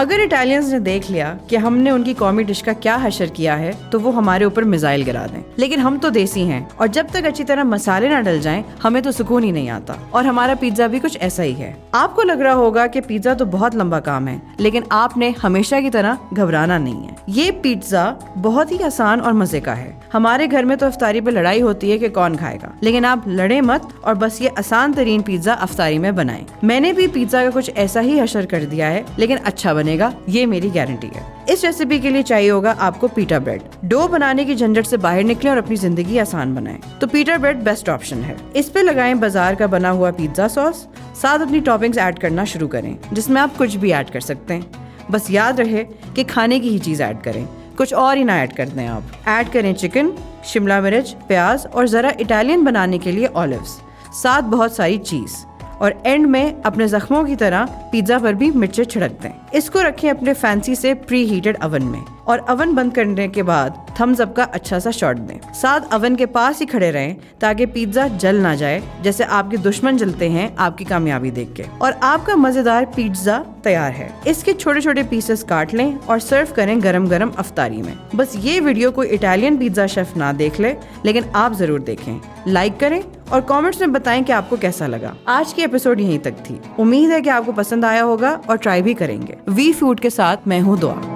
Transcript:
अगर इटालियंस ने देख लिया कि हमने उनकी कौमी डिश का क्या हशर किया है तो वो हमारे ऊपर मिसाइल गिरा दें। लेकिन हम तो देसी हैं और जब तक अच्छी तरह मसाले ना डल जाएं, हमें तो सुकून ही नहीं आता। और हमारा पिज्जा भी कुछ ऐसा ही है। आपको लग रहा होगा कि पिज्जा तो बहुत लंबा काम है, लेकिन आपने हमेशा की तरह घबराना नहीं है। ये पिज्जा बहुत ही आसान और मजे का है। हमारे घर में तो इफ्तारी पे लड़ाई होती है कि कौन खाएगा, लेकिन आप लड़े मत और बस ये आसान तरीन पिज्जा इफ्तारी में बनाएं। मैंने भी पिज्जा का कुछ ऐसा ही हशर कर दिया है, लेकिन अच्छा बनेगा, ये मेरी गारंटी है। इस रेसिपी के लिए चाहिए होगा आपको पीटा ब्रेड। डो बनाने की झंझट से बाहर निकलें और अपनी जिंदगी आसान बनाएं, तो पीटा ब्रेड बेस्ट ऑप्शन है। इस पे लगाएं बाजार का बना हुआ पिज्जा सॉस, साथ अपनी टॉपिंग्स ऐड करना शुरू करें, जिसमें आप कुछ भी ऐड कर सकते हैं। बस याद रहे कि खाने की ही चीज ऐड करें, कुछ और ही ना ऐड कर दें। आप ऐड करें चिकन, शिमला मिर्च, प्याज और जरा इटालियन बनाने के लिए ऑलिव्स, साथ बहुत सारी चीज, और एंड में अपने जख्मों की तरह पिज्जा पर भी मिर्चें छिड़क दें। इसको रखें अपने फैंसी से प्री हीटेड अवन में और अवन बंद करने के बाद थम्स अप का अच्छा सा शॉट दें। साथ अवन के पास ही खड़े रहें ताकि पिज्जा जल ना जाए, जैसे आपके दुश्मन जलते हैं आपकी कामयाबी देख के। और आपका मजेदार पिज्जा तैयार है। इसके छोटे छोटे पीसेस काट लें और सर्व करें गरम गरम अफ्तारी में। बस ये वीडियो कोई इटालियन पिज्जा शेफ ना देख ले, लेकिन आप जरूर देखें, लाइक करें और कमेंट्स में बताएं कि आपको कैसा लगा। आज की एपिसोड यहीं तक थी। उम्मीद है कि आपको पसंद आया होगा और ट्राई भी करेंगे। वी फूड के साथ मैं हूँ दुआ।